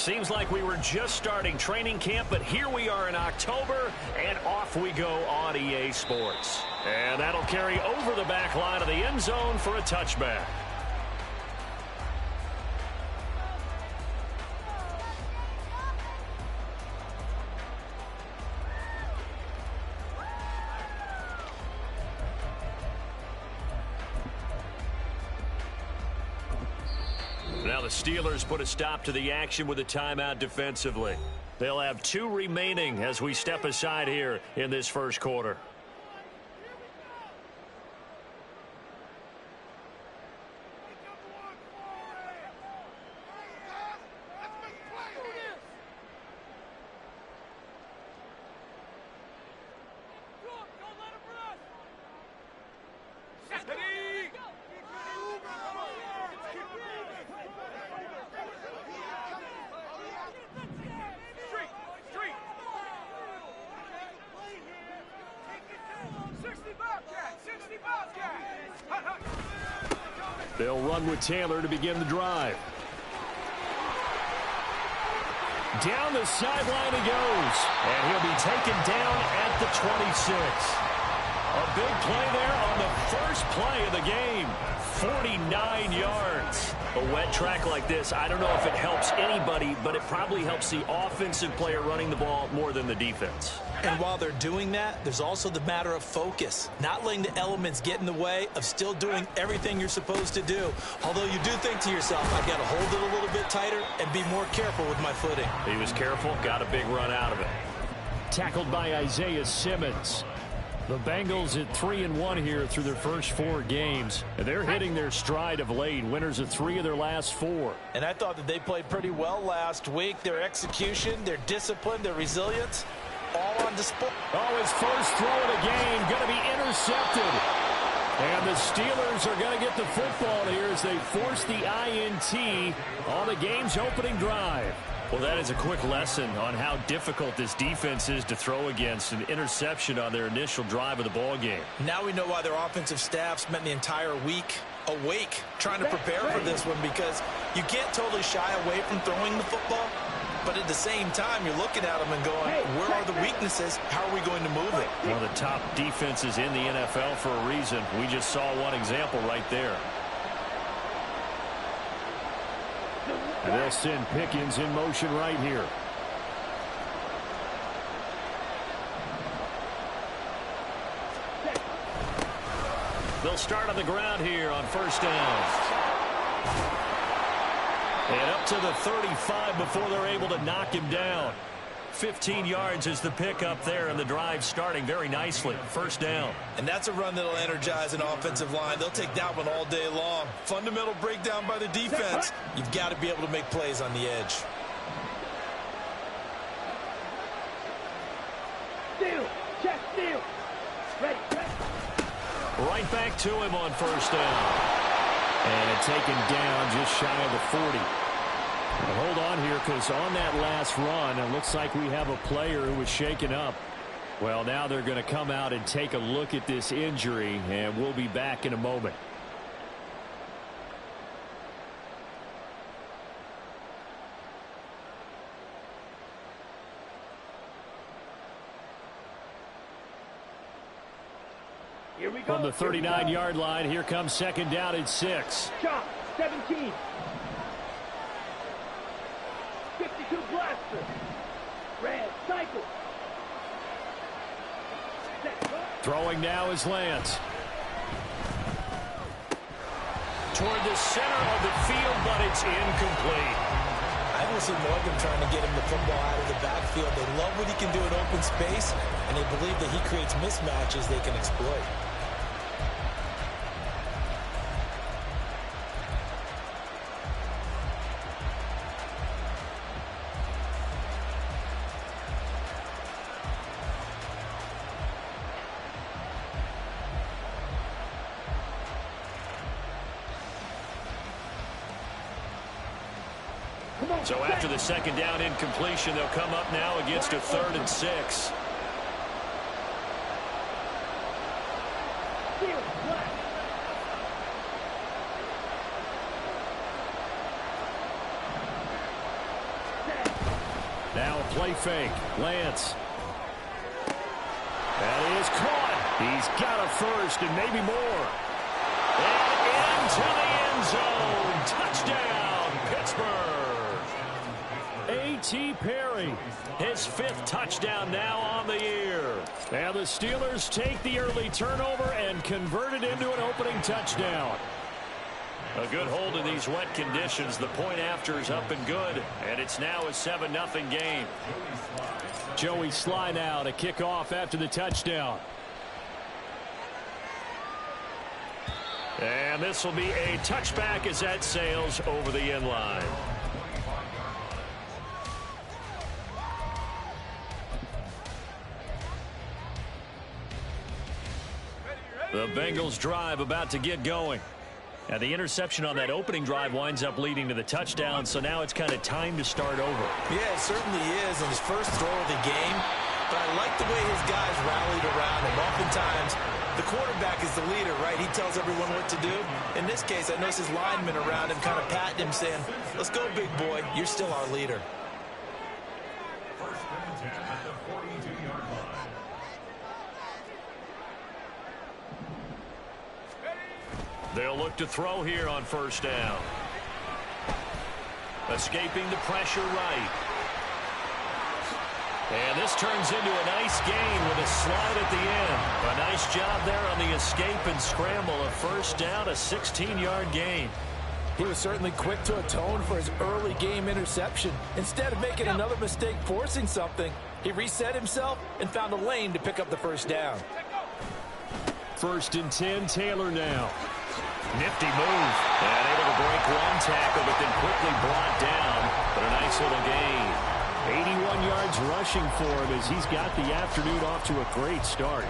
Seems like we were just starting training camp, but here we are in October, and off we go on EA Sports. And that'll carry over the back line of the end zone for a touchback. Now the Steelers put a stop to the action with a timeout defensively. They'll have 2 remaining as we step aside here in this first quarter. They'll run with Taylor to begin the drive. Down the sideline he goes. And he'll be taken down at the 26. A big play there on the first play of the game. 49 yards. A wet track like this, I don't know if it helps anybody, but it probably helps the offensive player running the ball more than the defense. And while they're doing that, there's also the matter of focus. Not letting the elements get in the way of still doing everything you're supposed to do. Although you do think to yourself, I've got to hold it a little bit tighter and be more careful with my footing. He was careful, got a big run out of it. Tackled by Isaiah Simmons. The Bengals at 3-1 here through their first 4 games. And they're hitting their stride of late. Winners of 3 of their last 4. And I thought that they played pretty well last week. Their execution, their discipline, their resilience, all on display. Oh, his first throw of the game going to be intercepted. And the Steelers are going to get the football here as they force the INT on the game's opening drive. Well, that is a quick lesson on how difficult this defense is to throw against. An interception on their initial drive of the ball game. Now we know why their offensive staff spent the entire week awake trying to prepare for this one, because you can't totally shy away from throwing the football. But at the same time, you're looking at them and going, where are the weaknesses? How are we going to move it? One of the top defenses in the NFL for a reason. We just saw one example right there. And they'll send Pickens in motion right here. They'll start on the ground here on first down. And up to the 35 before they're able to knock him down. 15 yards is the pickup there, and the drive starting very nicely. First down. And that's a run that'll energize an offensive line. They'll take that one all day long. Fundamental breakdown by the defense. You've got to be able to make plays on the edge. Steal, check, steal. Ready. Right back to him on first down. And taken down just shy of the 40. Well, hold on here, because on that last run, it looks like we have a player who was shaken up. Well, now they're going to come out and take a look at this injury, and we'll be back in a moment. Here we go. From the 39-yard line, here comes second down and 6. Shot, 17. 52 blaster. Red, cycle. Throwing now is Lance. Toward the center of the field, but it's incomplete. I don't see Morgan trying to get him the football out of the backfield. They love what he can do in open space, and they believe that he creates mismatches they can exploit. So after the second down incompletion, they'll come up now against a 3rd and 6. Now a play fake. Lance. That is caught. He's got a first and maybe more. And into the end zone. Touchdown, Pittsburgh. A.T. Perry, his 5th touchdown now on the year. And the Steelers take the early turnover and convert it into an opening touchdown. A good hold in these wet conditions. The point after is up and good, and it's now a 7-0 game. Joey Sly now to kick off after the touchdown. And this will be a touchback as that sails over the end line. The Bengals drive about to get going. And the interception on that opening drive winds up leading to the touchdown, so now it's kind of time to start over. Yeah, it certainly is on his first throw of the game. But I like the way his guys rallied around him. Oftentimes, the quarterback is the leader, right? He tells everyone what to do. In this case, I noticed his linemen around him kind of patting him, saying, let's go, big boy. You're still our leader. They'll look to throw here on first down. Escaping the pressure right. And this turns into a nice gain with a slide at the end. A nice job there on the escape and scramble. A first down, a 16-yard gain. He was certainly quick to atone for his early game interception. Instead of making another mistake forcing something, he reset himself and found a lane to pick up the first down. 1st and 10, Taylor now. Nifty move. And able to break one tackle, but then quickly brought down. But a nice little gain. 81 yards rushing for him as he's got the afternoon off to a great start.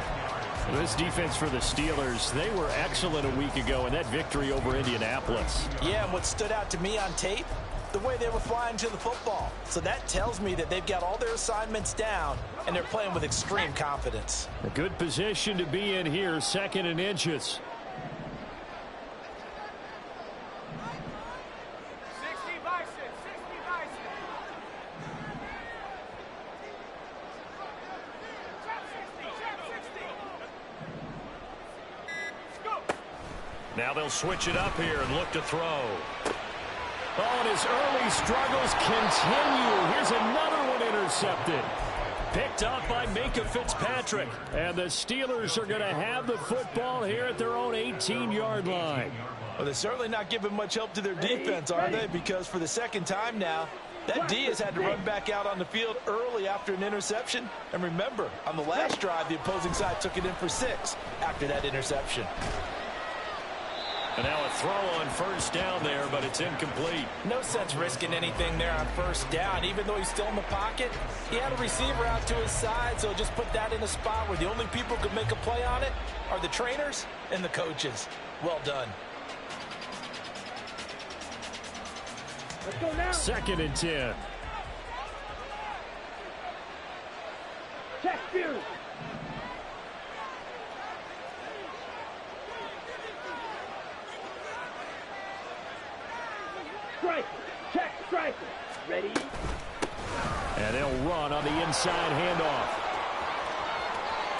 This defense for the Steelers, they were excellent a week ago in that victory over Indianapolis. Yeah, and what stood out to me on tape, the way they were flying to the football. So that tells me that they've got all their assignments down, and they're playing with extreme confidence. A good position to be in here, 2nd and inches. Now they'll switch it up here and look to throw. Oh, and his early struggles continue. Here's another one intercepted. Picked up by Minkah Fitzpatrick. And the Steelers are going to have the football here at their own 18-yard line. Well, they're certainly not giving much help to their defense, are they? Because for the 2nd time now, that D has had to run back out on the field early after an interception. And remember, on the last drive, the opposing side took it in for 6 after that interception. And now a throw on first down there, but it's incomplete. No sense risking anything there on first down. Even though he's still in the pocket, he had a receiver out to his side, so just put that in a spot where the only people who could make a play on it are the trainers and the coaches. Well done. Let's go now. 2nd and 10. Check view. Striker. Check striker. Ready? And they'll run on the inside handoff.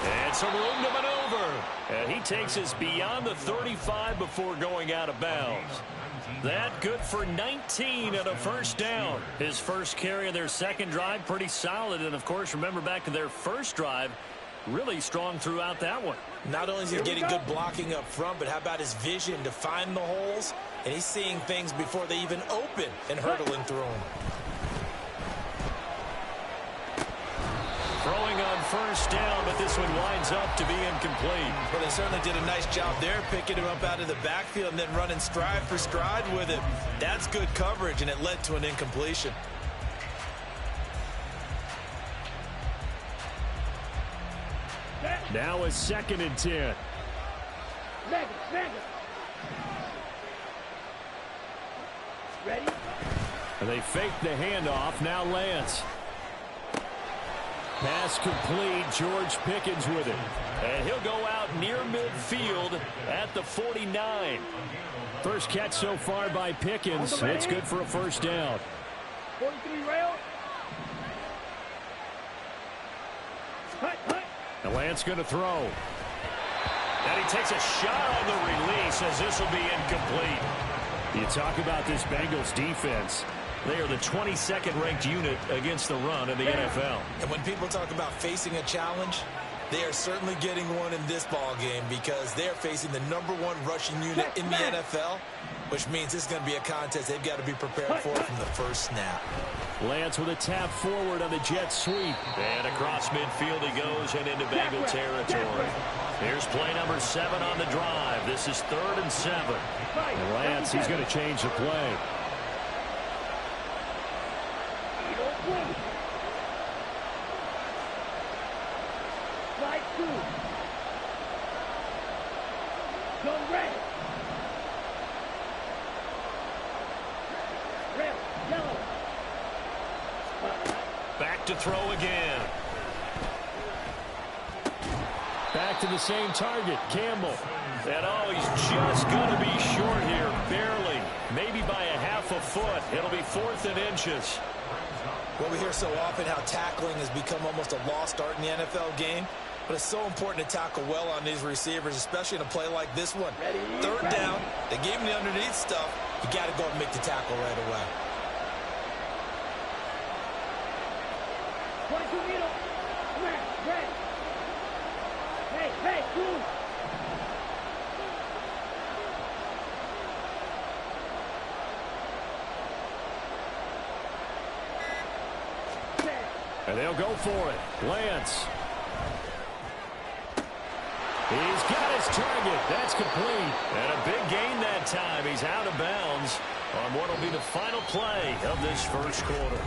And some room to maneuver. And he takes us beyond the 35 before going out of bounds. That good for 19 and a first down. His first carry of their 2nd drive, pretty solid. And, of course, remember back to their first drive, really strong throughout that one. Not only is he getting good blocking up front, but how about his vision to find the holes? And he's seeing things before they even open and hurdling through them. Throwing on first down, but this one winds up to be incomplete. Well, they certainly did a nice job there, picking him up out of the backfield and then running stride for stride with him. That's good coverage, and it led to an incompletion. Now a 2nd and 10. Mega. Ready? And they fake the handoff. Now Lance. Pass complete. George Pickens with it. And he'll go out near midfield at the 49. First catch so far by Pickens. It's good for a first down. 43 rail. Lance going to throw. And he takes a shot on the release as this will be incomplete. You talk about this Bengals defense. They are the 22nd ranked unit against the run in the NFL. And when people talk about facing a challenge, they are certainly getting one in this ball game because they are facing the #1 rushing unit in the NFL, which means it's going to be a contest they've got to be prepared for from the first snap. Lance with a tap forward on the jet sweep. And across midfield he goes and into Bengal territory. Here's play number 7 on the drive. This is 3rd and 7. And Lance, he's going to change the play. Slide 2. Go red. Red, yellow. Back to throw again. Back to the same target, Campbell. And oh, he's just going to be short here, barely. Maybe by a half a foot. It'll be 4th and inches. Well, we hear so often how tackling has become almost a lost art in the NFL game, but it's so important to tackle well on these receivers, especially in a play like this one. 3rd down, they gave him the underneath stuff. You got to go and make the tackle right away. 22 middle. Red. Hey, cool. And they'll go for it. Lance. He's got his target. That's complete. And a big gain that time. He's out of bounds on what will be the final play of this first quarter.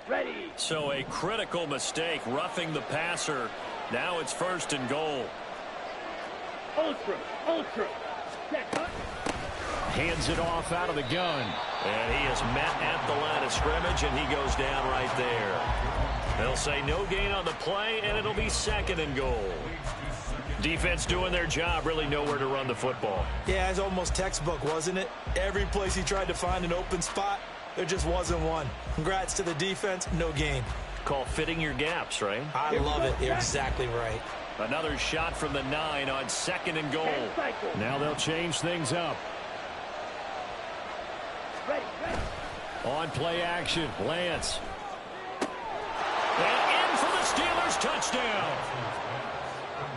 Ready. So a critical mistake, roughing the passer. Now it's 1st and goal. Ultra. Check, huh? Hands it off out of the gun. And he is met at the line of scrimmage, and he goes down right there. They'll say no gain on the play, and it'll be 2nd and goal. Defense doing their job, really nowhere to run the football. Yeah, it's almost textbook, wasn't it? Every place he tried to find an open spot, there just wasn't one. Congrats to the defense, no gain. Call fitting your gaps, right? I love it. You're exactly right. Another shot from the 9 on 2nd and goal. Now they'll change things up. Ready. On play action, Lance. And in for the Steelers touchdown.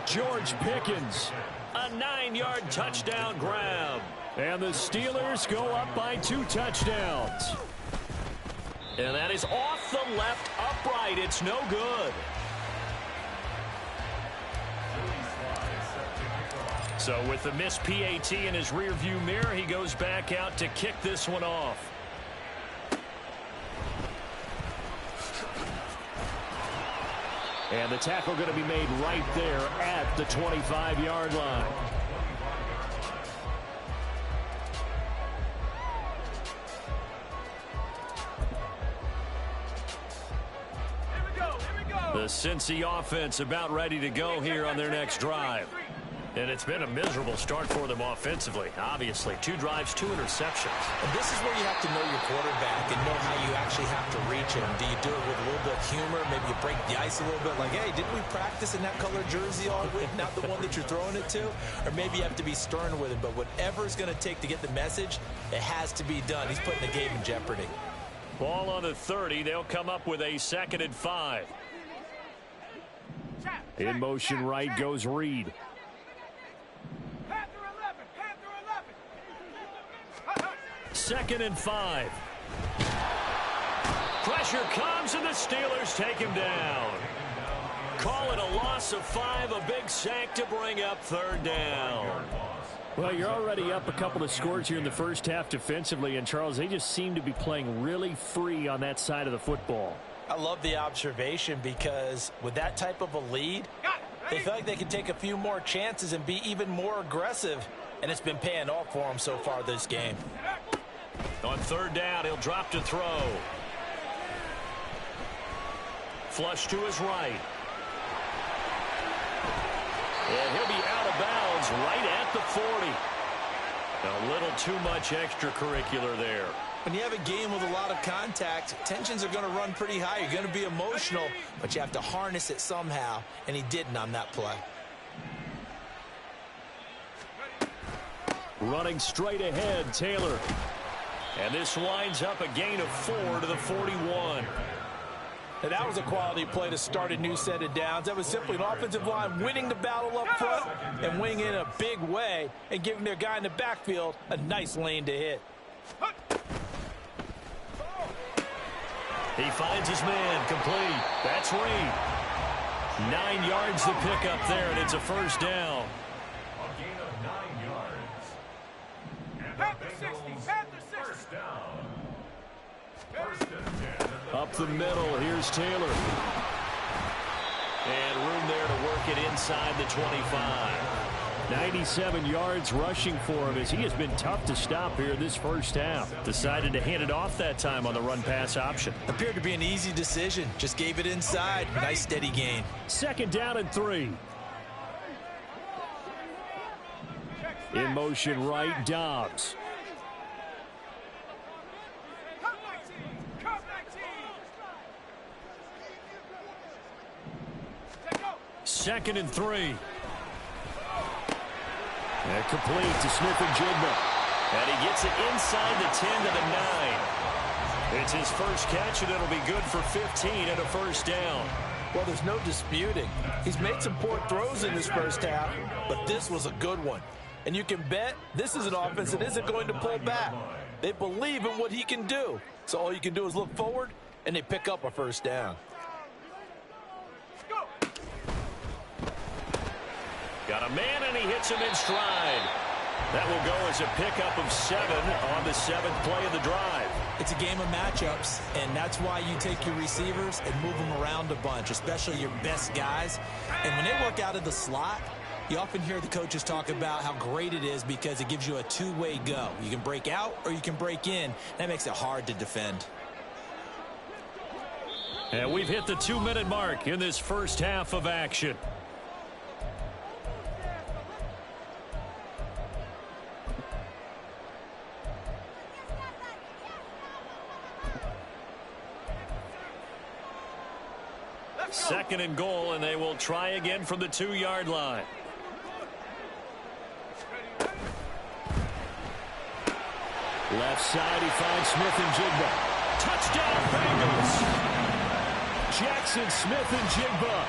George Pickens. A 9-yard touchdown grab. And the Steelers go up by 2 touchdowns. And that is off the left upright. It's no good. So with the missed PAT in his rearview mirror, he goes back out to kick this one off. And the tackle going to be made right there at the 25-yard line. The Cincy offense about ready to go here on their next drive. And it's been a miserable start for them offensively. Obviously, 2 drives, 2 interceptions. And this is where you have to know your quarterback and know how you actually have to reach him. Do you do it with a little bit of humor? Maybe you break the ice a little bit like, hey, didn't we practice in that color jersey all week, not the one that you're throwing it to? Or maybe you have to be stern with him. But whatever it's going to take to get the message, it has to be done. He's putting the game in jeopardy. Ball on the 30. They'll come up with a 2nd and 5. In motion right goes Reed. Panther 11. 2nd and 5. Pressure comes, and the Steelers take him down. Call it a loss of 5, a big sack to bring up 3rd down. Well, you're already up a couple of scores here in the first half defensively, and Charles, they just seem to be playing really free on that side of the football. I love the observation because with that type of a lead, they feel like they can take a few more chances and be even more aggressive, and it's been paying off for them so far this game. On third down, he'll drop to throw. Flush to his right. And he'll be out of bounds right at the 40. A little too much extracurricular there. When you have a game with a lot of contact, tensions are going to run pretty high. You're going to be emotional, but you have to harness it somehow, and he didn't on that play. Running straight ahead, Taylor. And this winds up a gain of 4 to the 41. And that was a quality play to start a new set of downs. That was simply an offensive line winning the battle up front and winning in a big way and giving their guy in the backfield a nice lane to hit. He finds his man, complete. That's Reed. 9 yards to pick up there, and it's a first down. A gain of 9 yards. Panther 60, Panther 60. First down. First and 10. Up the middle, here's Taylor. And room there to work it inside the 25. 97 yards rushing for him as he has been tough to stop here this first half. Decided to hand it off that time on the run-pass option. Appeared to be an easy decision. Just gave it inside. Nice steady gain. Second down and 3. In motion right, Dobbs. Second and 3. And complete to Smith-Njigba. And he gets it inside the 10 to the 9. It's his first catch, and it'll be good for 15 and a first down. Well, there's no disputing. He's made some poor throws in this first half, but this was a good one. And you can bet this is an offense that isn't going to pull back. They believe in what he can do. So all you can do is look forward, and they pick up a first down. Got a man, and he hits him in stride. That will go as a pickup of 7 on the 7th play of the drive. It's a game of matchups, and that's why you take your receivers and move them around a bunch, especially your best guys. And when they work out of the slot, you often hear the coaches talk about how great it is because it gives you a two-way go. You can break out or you can break in. That makes it hard to defend. And we've hit the 2-minute mark in this first half of action. Second and goal, and they will try again from the 2-yard line. Left side, he finds Smith-Njigba. Touchdown, Bengals! Jackson Smith-Njigba.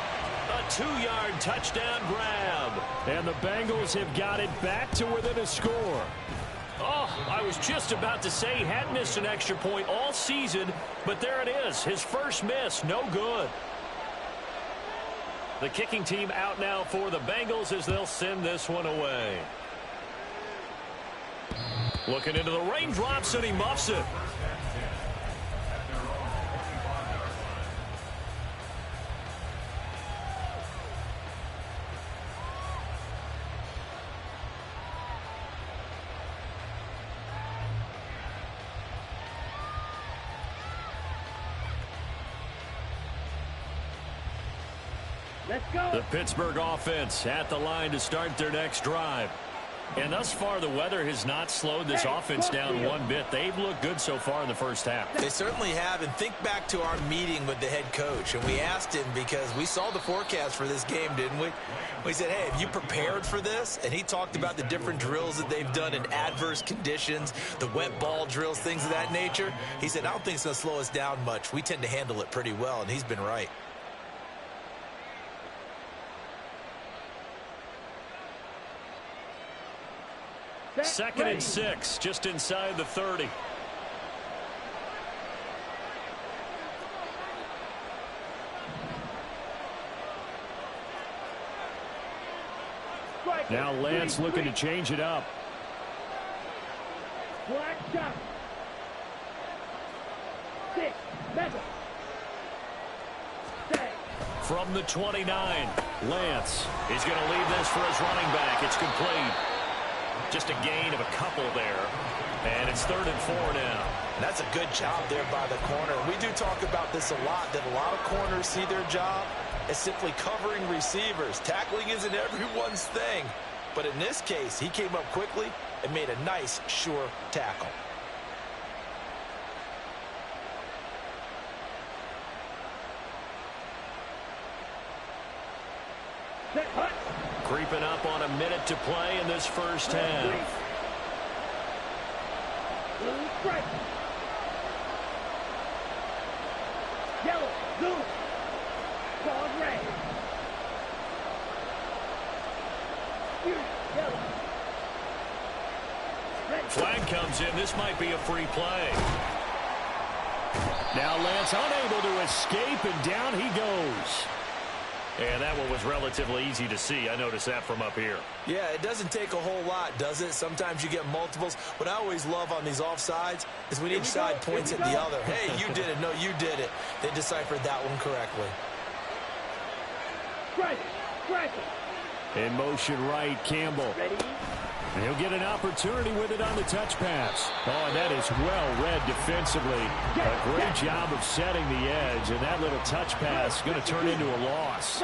A 2-yard touchdown grab. And the Bengals have got it back to within a score. Oh, I was just about to say he had missed an extra point all season, but there it is. His first miss, no good. The kicking team out now for the Bengals as they'll send this one away. Looking into the raindrops, and he muffs it. Let's go. The Pittsburgh offense at the line to start their next drive. And thus far, the weather has not slowed this offense down one bit. They've looked good so far in the first half. They certainly have, and think back to our meeting with the head coach, and we asked him because we saw the forecast for this game, didn't we? We said, hey, have you prepared for this? And he talked about the different drills that they've done in adverse conditions, the wet ball drills, things of that nature. He said, I don't think it's going to slow us down much. We tend to handle it pretty well, and he's been right. Second and 6, just inside the 30. Now Lance looking to change it up. Black shot. 6, 7. From the 29, Lance is going to leave this for his running back. It's complete. Just a gain of a couple there. And it's 3rd and 4 now. And that's a good job there by the corner. We do talk about this a lot, that a lot of corners see their job as simply covering receivers. Tackling isn't everyone's thing. But in this case, he came up quickly and made a nice, sure tackle. Creeping up on a minute to play in this first half. Strike. Yellow, blue, ball red. Yellow. Red. Flag comes in. This might be a free play. Now Lance unable to escape, and down he goes. And that one was relatively easy to see. I noticed that from up here. Yeah, it doesn't take a whole lot, does it? Sometimes you get multiples. What I always love on these offsides is when each side points at the other. Hey, you did it. No, you did it. They deciphered that one correctly. Strike. In motion right, Campbell. Ready? And he'll get an opportunity with it on the touch pass. Oh, and that is well read defensively. A great job of setting the edge, and that little touch pass is going to turn into a loss.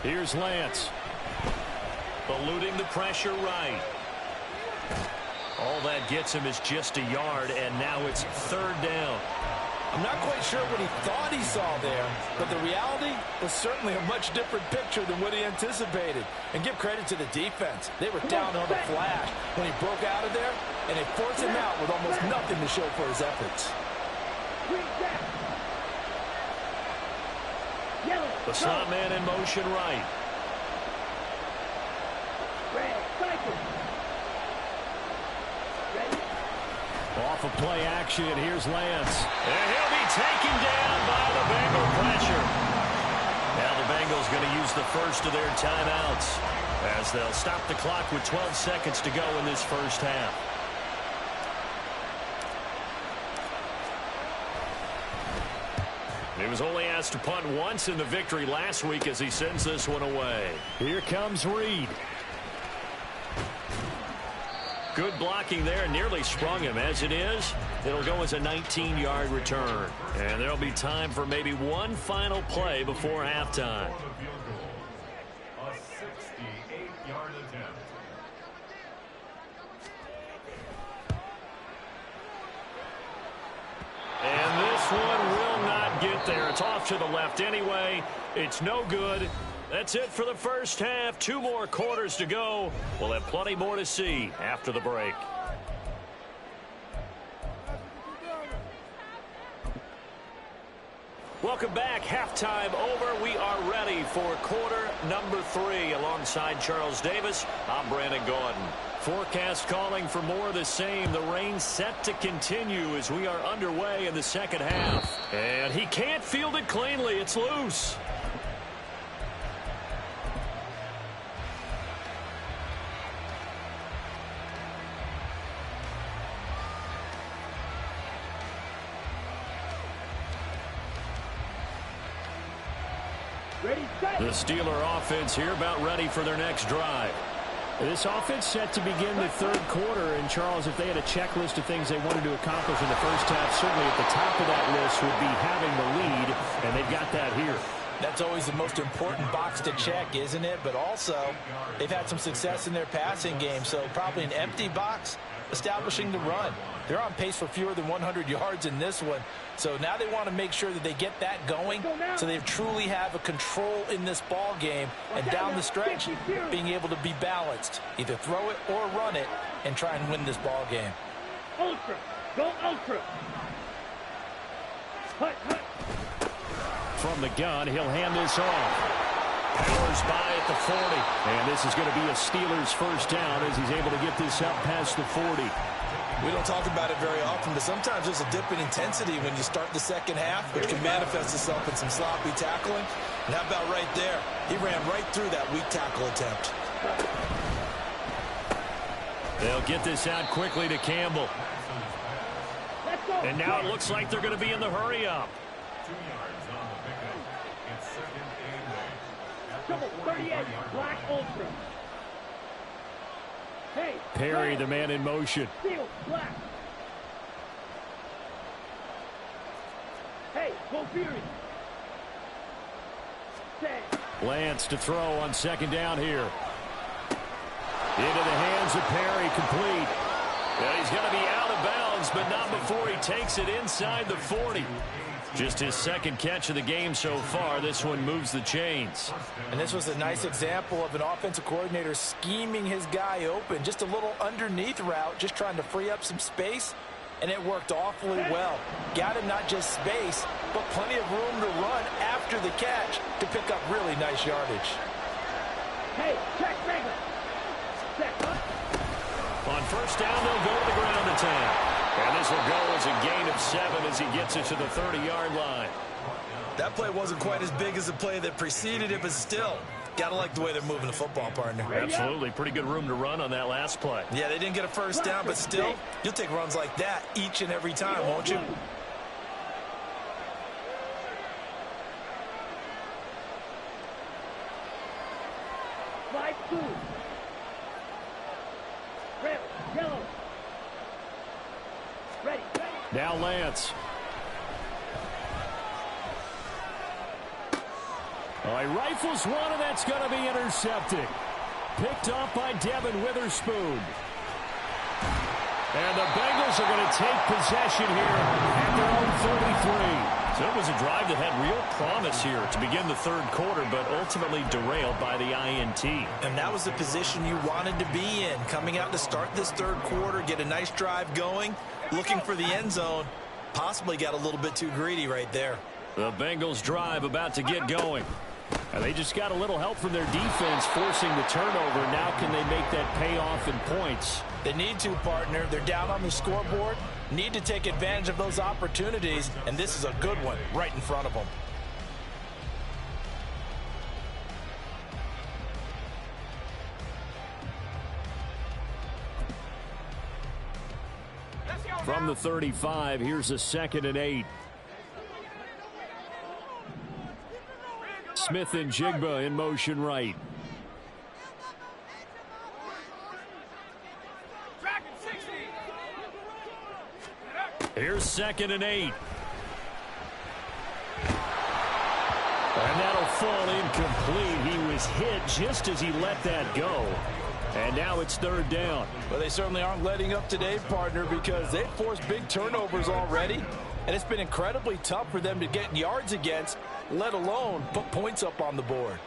Here's Lance. Eluding the pressure right. All that gets him is just a yard, and now it's 3rd down. I'm not quite sure what he thought he saw there, but the reality was certainly a much different picture than what he anticipated. And give credit to the defense. They were down on the flash when he broke out of there, and they forced him out with almost nothing to show for his efforts. The slot man in motion right. Off of play action, here's Lance. And he'll be taken down by the Bengal pressure. Now the Bengals going to use the first of their timeouts as they'll stop the clock with 12 seconds to go in this first half. He was only asked to punt once in the victory last week as he sends this one away. Here comes Reed. Good blocking there, nearly sprung him. As it is, it'll go as a 19-yard return. And there'll be time for maybe one final play before halftime. A 68-yard attempt. And this one will not get there. It's off to the left anyway. It's no good. That's it for the first half. 2 more quarters to go. We'll have plenty more to see after the break. Welcome back. Halftime over. We are ready for quarter number 3. Alongside Charles Davis, I'm Brandon Gordon. Forecast calling for more of the same. The rain set to continue as we are underway in the second half. And he can't field it cleanly. It's loose. The Steeler offense here about ready for their next drive. This offense set to begin the 3rd quarter. And, Charles, if they had a checklist of things they wanted to accomplish in the first half, certainly at the top of that list would be having the lead, and they've got that here. That's always the most important box to check, isn't it? But also, they've had some success in their passing game, so probably an empty box establishing the run. They're on pace for fewer than 100 yards in this one. So now they want to make sure that they get that going so they truly have a control in this ball game. And down the stretch, being able to be balanced. Either throw it or run it and try and win this ball game. Ultra. Go ultra. Hut. From the gun, he'll hand this off. Powers by at the 40. And this is going to be a Steelers first down as he's able to get this up past the 40. We don't talk about it very often, but sometimes there's a dip in intensity when you start the second half, which can manifest itself in some sloppy tackling. And how about right there? He ran right through that weak tackle attempt. They'll get this out quickly to Campbell. And now it looks like they're going to be in the hurry-up. 2 yards on the pickup. It's 2nd and 8. At Trouble 38, Black Ultra. Hey, Perry, red. the man in motion. Steel, Black. Hey, go Fury. Set. Lance to throw on second down here. Into the hands of Perry, complete. And he's going to be out of bounds, but not before he takes it inside the 40. Just his second catch of the game so far. This one moves the chains. And this was a nice example of an offensive coordinator scheming his guy open. Just a little underneath route, just trying to free up some space, and it worked awfully well. Got him not just space, but plenty of room to run after the catch to pick up really nice yardage. Hey, check regular. Set, huh? On first down, they'll go to the ground attack. And this will go as a gain of 7 as he gets it to the 30-yard line. That play wasn't quite as big as the play that preceded it, but still, gotta like the way they're moving the football, partner. Absolutely. Pretty good room to run on that last play. Yeah, they didn't get a first down, but still, you'll take runs like that each and every time, won't you? Slide 2. Red, yellow. Ready. Now Lance. Oh, he rifles one, and that's going to be intercepted. Picked off by Devin Witherspoon. And the Bengals are going to take possession here at their own 33. So it was a drive that had real promise here to begin the third quarter, but ultimately derailed by the INT. And that was the position you wanted to be in, coming out to start this third quarter, get a nice drive going, looking for the end zone. Possibly got a little bit too greedy right there. The Bengals drive about to get going. And they just got a little help from their defense forcing the turnover. Now can they make that pay off in points? They need to, partner. They're down on the scoreboard. Need to take advantage of those opportunities, and this is a good one right in front of them. From the 35, here's a 2nd and 8. Smith and Jigba in motion right. Here's 2nd and 8. And that'll fall incomplete. He was hit just as he let that go. And now it's 3rd down. Well, they certainly aren't letting up today, partner, because they've forced big turnovers already. And it's been incredibly tough for them to get yards against, let alone put points up on the board.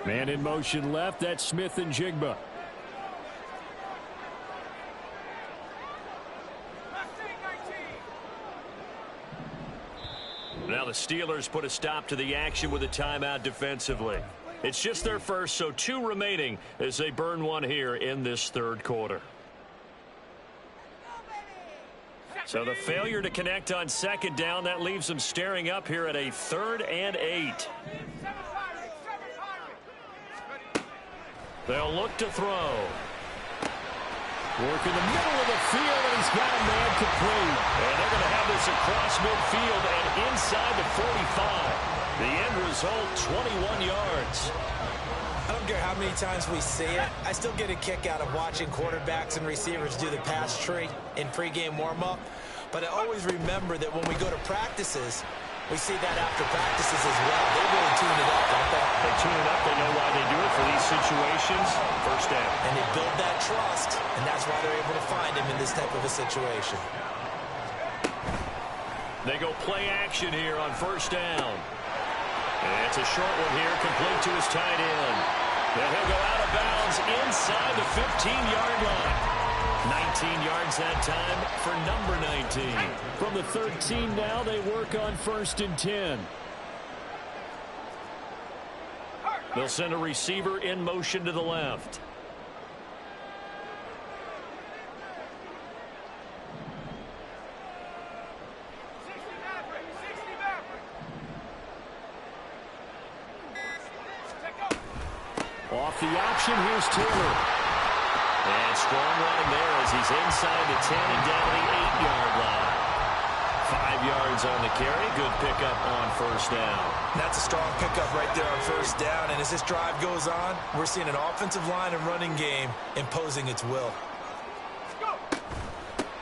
Man in motion left. That's Smith and Jigba. Now the Steelers put a stop to the action with a timeout defensively. It's just their first, so 2 remaining as they burn one here in this third quarter. So the failure to connect on 2nd down, that leaves them staring up here at a 3rd and 8. They'll look to throw. Work in the middle of the field, and he's got a man complete. And they're going to have this across midfield and inside the 45. The end result, 21 yards. I don't care how many times we see it. I still get a kick out of watching quarterbacks and receivers do the pass tree in pregame warm-up. But I always remember that when we go to practices, we see that after practices as well. They really tune it up, don't they? They tune it up. They know why they do it for these situations. First down. And they build that trust, and that's why they're able to find him in this type of a situation. They go play action here on first down. And it's a short one here, complete to his tight end. Then he'll go out of bounds inside the 15-yard line. 19 yards that time for number 19. From the 13 now, they work on 1st and 10. They'll send a receiver in motion to the left. Off the option, here's Taylor. And strong running there as he's inside the 10 and down the 8-yard line. 5 yards on the carry. Good pickup on first down. That's a strong pickup right there on first down. And as this drive goes on, we're seeing an offensive line and running game imposing its will.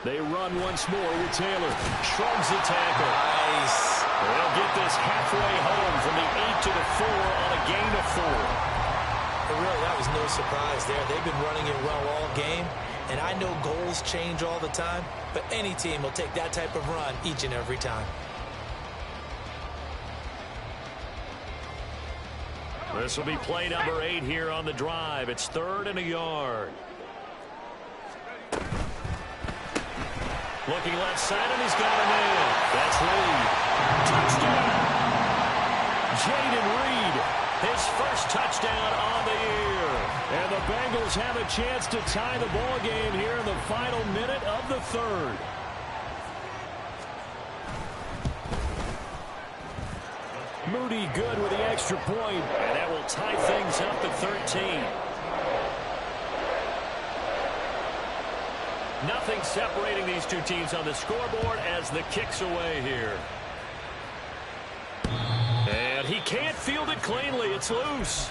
They run once more with Taylor. Shrugs the tackle. Nice. They'll get this halfway home from the 8 to the 4 on a gain of 4. But really, that was no surprise there. They've been running it well all game. And I know goals change all the time, but any team will take that type of run each and every time. This will be play number 8 here on the drive. It's 3rd and a yard. Looking left side, and he's got him in. That's Reed. Touchdown! Jaden Reed, his first touchdown on the year. And the Bengals have a chance to tie the ball game here in the final minute of the 3rd. Moody good with the extra point. And that will tie things up at 13. Nothing separating these two teams on the scoreboard as the kick's away here. And he can't field it cleanly. It's loose.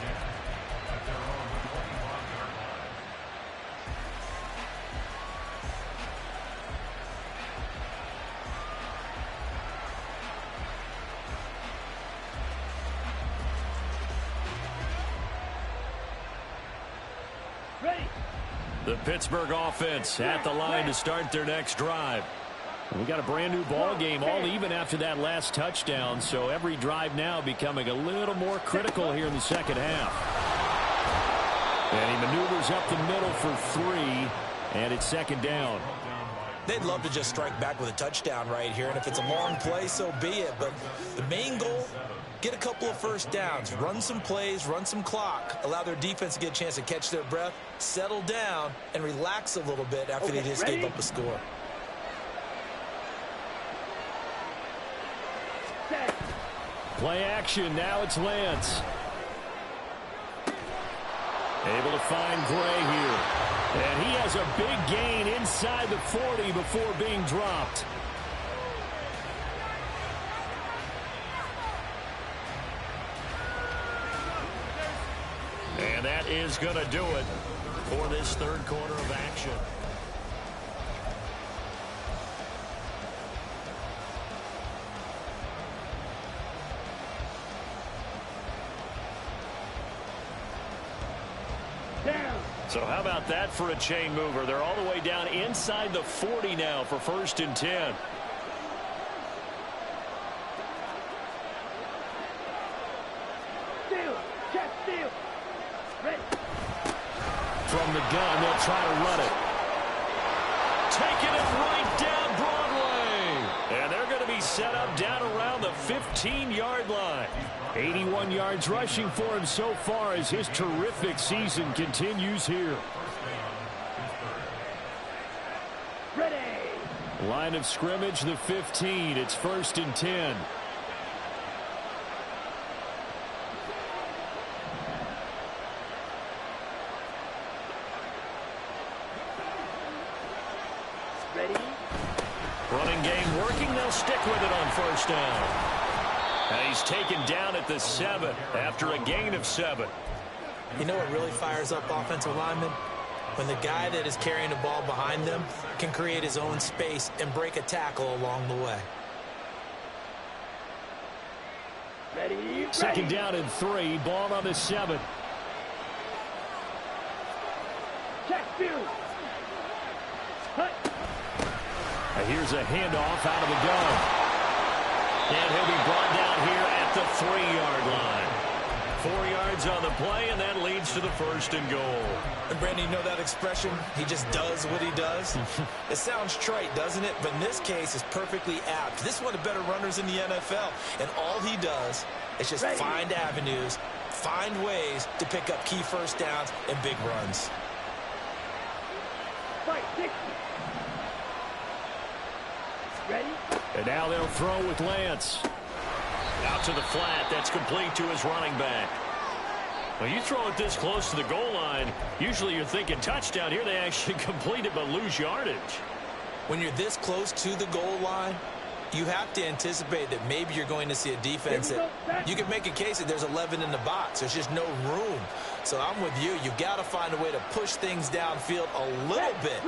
The Pittsburgh offense at the line to start their next drive. We got a brand new ball game, all even after that last touchdown, so every drive now becoming a little more critical here in the second half. And he maneuvers up the middle for 3, and it's 2nd down. They'd love to just strike back with a touchdown right here, and if it's a long play, so be it. But the main goal, get a couple of first downs, run some plays, run some clock, allow their defense to get a chance to catch their breath, settle down, and relax a little bit after they just gave up a score. Play action, now it's Lance. Able to find Gray here. And he has a big gain inside the 40 before being dropped. And that is going to do it for this 3rd quarter of action. So how about that for a chain mover? They're all the way down inside the 40 now for 1st and 10. From the gun, they'll try to run it. Taking it right down Broadway. And they're going to be set up down around the 15-yard line. 81 yards rushing for him so far as his terrific season continues here. Ready. Line of scrimmage, the 15. It's 1st and 10. Ready. Running game working. They'll stick with it on 1st down. And he's taken down at the 7 after a gain of 7. You know what really fires up offensive linemen? When the guy that is carrying the ball behind them can create his own space and break a tackle along the way. Ready. 2nd down and 3. Ball on the 7. Check field. Hut. Here's a handoff out of the gun. And he'll be brought down here at the 3-yard line. 4 yards on the play, and that leads to the 1st and goal. And Brandon, you know that expression? He just does what he does. It sounds trite, doesn't it? But in this case, it's perfectly apt. This is one of the better runners in the NFL. And all he does is just find avenues, find ways to pick up key first downs and big runs. Fight 60. Ready. And now they'll throw with Lance. Out to the flat. That's complete to his running back. Well, you throw it this close to the goal line, usually you're thinking touchdown. Here they actually complete it but lose yardage. When you're this close to the goal line, you have to anticipate that maybe you're going to see a defense that you can make a case that there's 11 in the box. There's just no room. So I'm with you. You've got to find a way to push things downfield a little bit.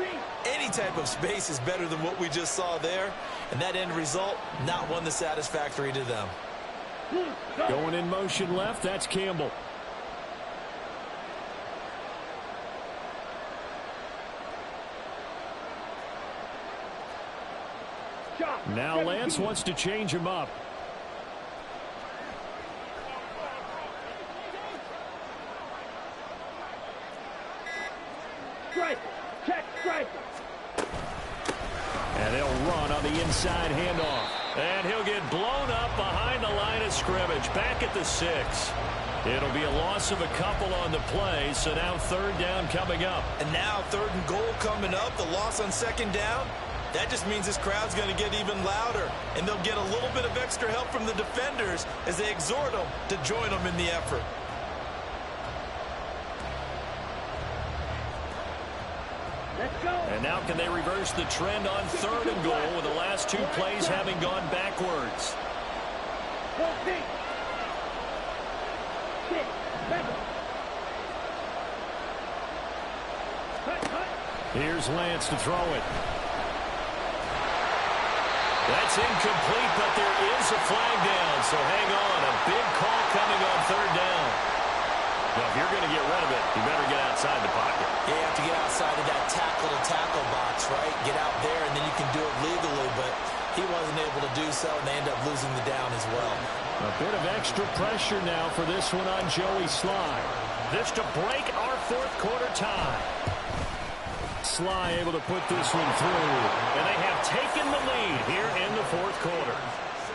Any type of space is better than what we just saw there. And that end result, not one that's satisfactory to them. Going in motion left, that's Campbell. Now Lance wants to change him up. Strike. Check strike. And they'll run on the inside handoff. And he'll get blown up behind the line of scrimmage. Back at the 6. It'll be a loss of a couple on the play, so now 3rd down coming up. And now 3rd and goal coming up. The loss on 2nd down. That just means this crowd's going to get even louder, and they'll get a little bit of extra help from the defenders as they exhort them to join them in the effort. Let's go. And now can they reverse the trend on 3rd and goal with the last 2 plays having gone backwards? Full feet. 6, 7. Cut. Here's Lance to throw it. That's incomplete, but there is a flag down, so hang on. A big call coming on 3rd down. Now, if you're going to get rid of it, you better get outside the pocket. You have to get outside of that tackle-to-tackle box, right? Get out there, and then you can do it legally, but he wasn't able to do so, and they end up losing the down as well. A bit of extra pressure now for this one on Joey Sly. This to break our 4th quarter tie. Sly able to put this one through, and they have taken the lead here in the 4th quarter.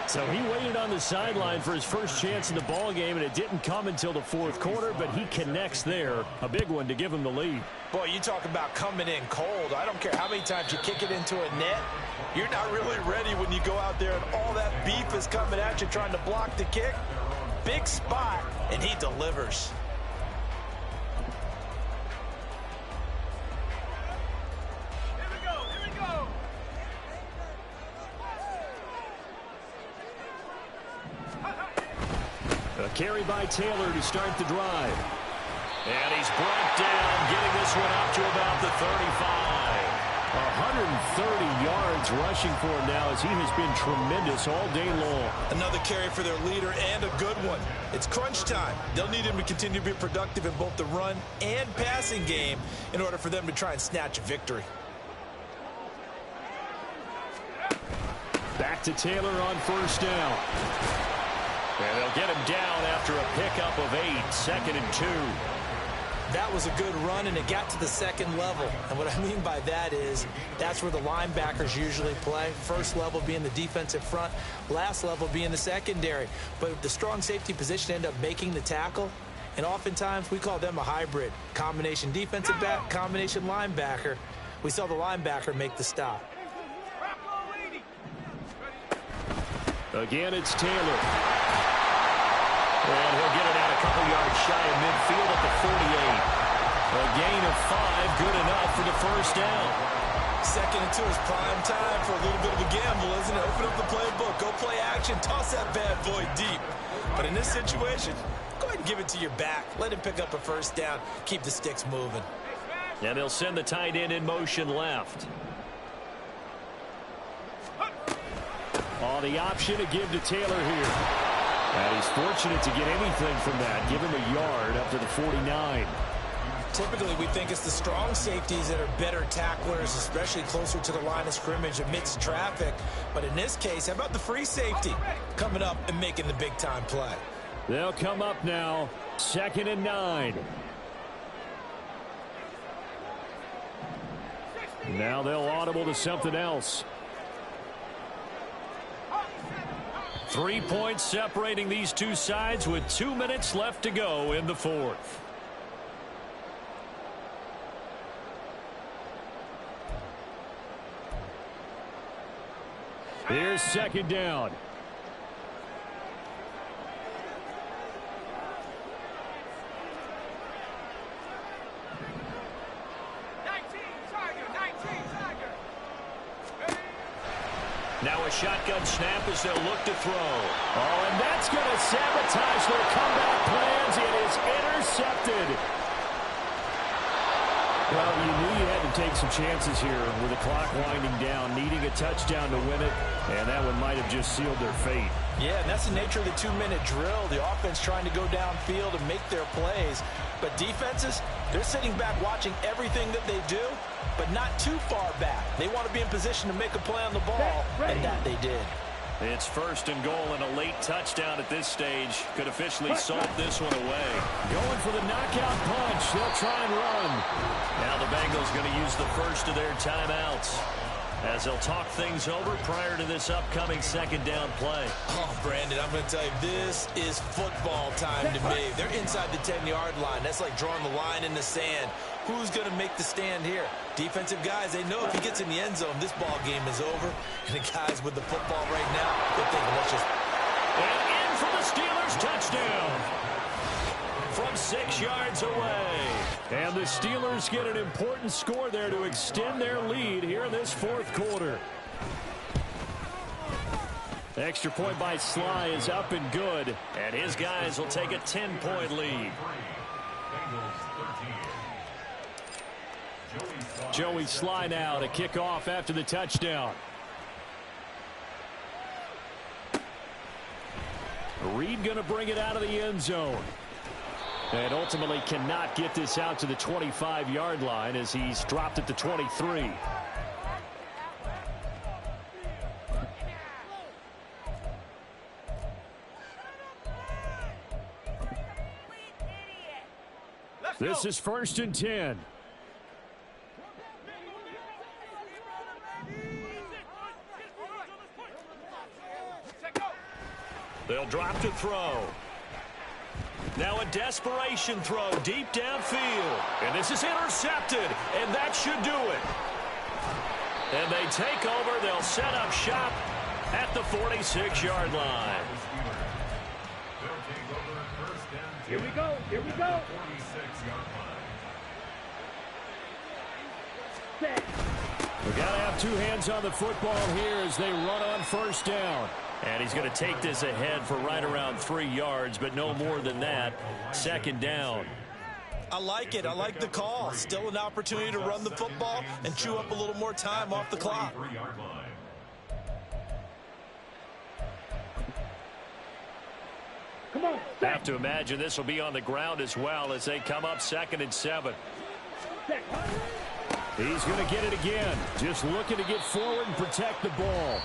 So he waited on the sideline for his first chance in the ball game, and it didn't come until the 4th quarter, but he connects there. A big one to give him the lead. Boy, you talk about coming in cold. I don't care how many times you kick it into a net. You're not really ready when you go out there and all that beef is coming at you trying to block the kick. Big spot, and he delivers. A carry by Taylor to start the drive. And he's brought down, getting this one up to about the 35. 130 yards rushing for him now as he has been tremendous all day long. Another carry for their leader and a good one. It's crunch time. They'll need him to continue to be productive in both the run and passing game in order for them to try and snatch a victory. Back to Taylor on 1st down. And they'll get him down after a pickup of 8, 2nd and 2. That was a good run, and it got to the 2nd level. And what I mean by that is that's where the linebackers usually play. First level being the defensive front, last level being the secondary. But the strong safety position ended up making the tackle, and oftentimes we call them a hybrid. Combination defensive back, combination linebacker. We saw the linebacker make the stop. Again, it's Taylor. And he'll get it out a couple yards shy of midfield at the 48. A gain of 5, good enough for the 1st down. 2nd and 2 is prime time for a little bit of a gamble, isn't it? Open up the playbook, go play action, toss that bad boy deep. But in this situation, go ahead and give it to your back. Let him pick up a 1st down, keep the sticks moving. And they'll send the tight end in motion left. Oh, the option to give to Taylor here. And he's fortunate to get anything from that. Give him a yard up to the 49. Typically, we think it's the strong safeties that are better tacklers, especially closer to the line of scrimmage amidst traffic. But in this case, how about the free safety coming up and making the big-time play? They'll come up now, 2nd and 9. Now they'll audible to something else. 3 points separating these two sides with 2 minutes left to go in the 4th. Here's 2nd down. Now a shotgun snap as they'll look to throw. Oh, and that's going to sabotage their comeback plans. It is intercepted. Well, you knew you had to take some chances here with the clock winding down, needing a touchdown to win it, and that one might have just sealed their fate. Yeah, and that's the nature of the 2-minute drill. The offense trying to go downfield and make their plays. But defenses, they're sitting back watching everything that they do, but not too far back. They want to be in position to make a play on the ball, and that they did. It's 1st and goal, and a late touchdown at this stage could officially salt this one away. Going for the knockout punch. They'll try and run. Now the Bengals going to use the first of their timeouts as they'll talk things over prior to this upcoming 2nd down play. Oh, Brandon, I'm going to tell you, this is football time to me. They're inside the 10-yard line. That's like drawing the line in the sand. Who's going to make the stand here? Defensive guys, they know if he gets in the end zone, this ball game is over. And the guys with the football right now, they're thinking, let's just... And in for the Steelers touchdown from 6 yards away. And the Steelers get an important score there to extend their lead here in this 4th quarter. The extra point by Sly is up and good. And his guys will take a 10-point lead. Joey Sly now to kick off after the touchdown. Reed going to bring it out of the end zone. And ultimately cannot get this out to the 25-yard line as he's dropped at the 23. This is 1st and 10. They'll drop to throw. Now a desperation throw deep downfield. And this is intercepted. And that should do it. And they take over. They'll set up shop at the 46-yard line. Here we go. Here we go. Set. We've got to have 2 hands on the football here as they run on 1st down. And he's going to take this ahead for right around 3 yards, but no more than that. 2nd down. I like it. I like the call. Still an opportunity to run the football and chew up a little more time off the clock. Come on. I have to imagine this will be on the ground as well as they come up 2nd and 7. Set. He's going to get it again. Just looking to get forward and protect the ball.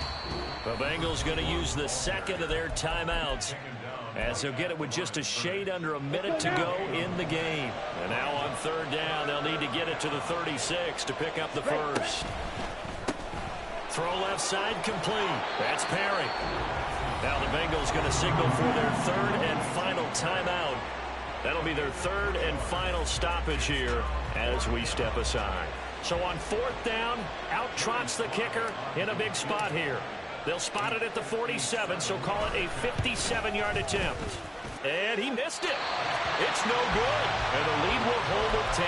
The Bengals going to use the 2nd of their timeouts as they'll get it with just a shade under a minute to go in the game. And now on 3rd down, they'll need to get it to the 36 to pick up the 1st. Throw left side complete. That's Perry. Now the Bengals going to signal for their 3rd and final timeout. That'll be their 3rd and final stoppage here as we step aside. So on 4th down, out trots the kicker in a big spot here. They'll spot it at the 47, so call it a 57-yard attempt. And he missed it. It's no good. And the lead will hold at 10.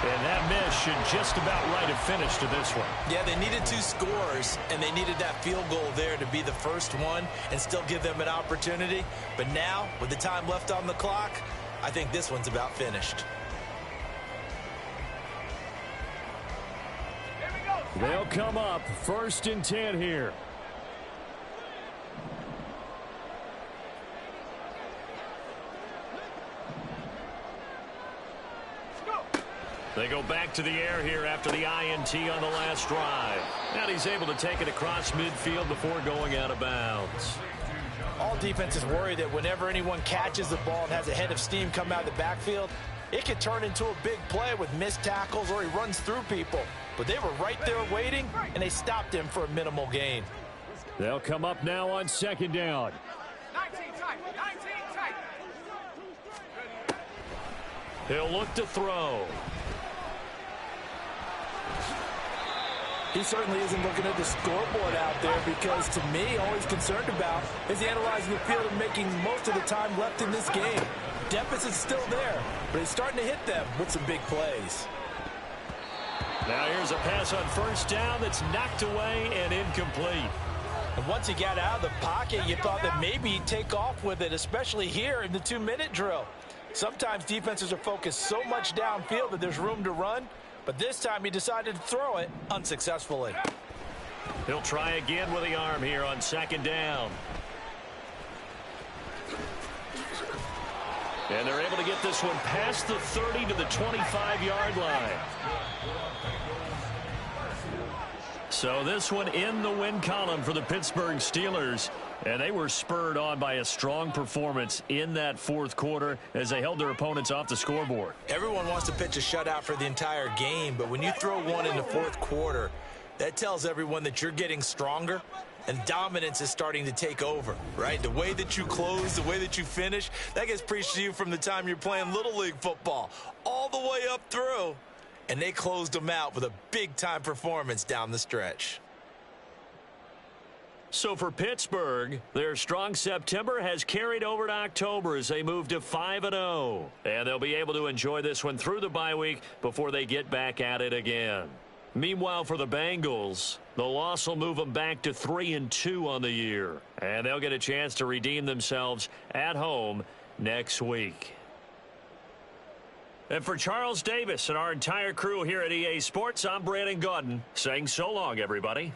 And that miss should just about right a finish to this one. Yeah, they needed 2 scores, and they needed that field goal there to be the first one and still give them an opportunity. But now, with the time left on the clock, I think this one's about finished. They'll come up 1st and 10 here. They go back to the air here after the INT on the last drive. And he's able to take it across midfield before going out of bounds. All defenses worry that whenever anyone catches the ball and has a head of steam come out of the backfield, it could turn into a big play with missed tackles or he runs through people. But they were right there waiting, and they stopped him for a minimal gain. They'll come up now on 2nd down. 19 tight. 19 tight. He'll look to throw. He certainly isn't looking at the scoreboard out there because, to me, all he's concerned about is analyzing the field and making most of the time left in this game. Deficit's still there, but he's starting to hit them with some big plays. Now here's a pass on 1st down that's knocked away and incomplete. And once he got out of the pocket, you thought that maybe he'd take off with it, especially here in the 2-minute drill. Sometimes defenses are focused so much downfield that there's room to run, but this time he decided to throw it unsuccessfully. He'll try again with the arm here on 2nd down. And they're able to get this one past the 30 to the 25-yard line. So this one in the win column for the Pittsburgh Steelers. And they were spurred on by a strong performance in that 4th quarter as they held their opponents off the scoreboard. Everyone wants to pitch a shutout for the entire game, but when you throw one in the 4th quarter, that tells everyone that you're getting stronger and dominance is starting to take over, right? The way that you close, the way that you finish, that gets preached to you from the time you're playing Little League football all the way up through. And they closed them out with a big-time performance down the stretch. So for Pittsburgh, their strong September has carried over to October as they move to 5-0. And they'll be able to enjoy this one through the bye week before they get back at it again. Meanwhile, for the Bengals, the loss will move them back to 3-2 on the year. And they'll get a chance to redeem themselves at home next week. And for Charles Davis and our entire crew here at EA Sports, I'm Brandon Gaudin saying so long, everybody.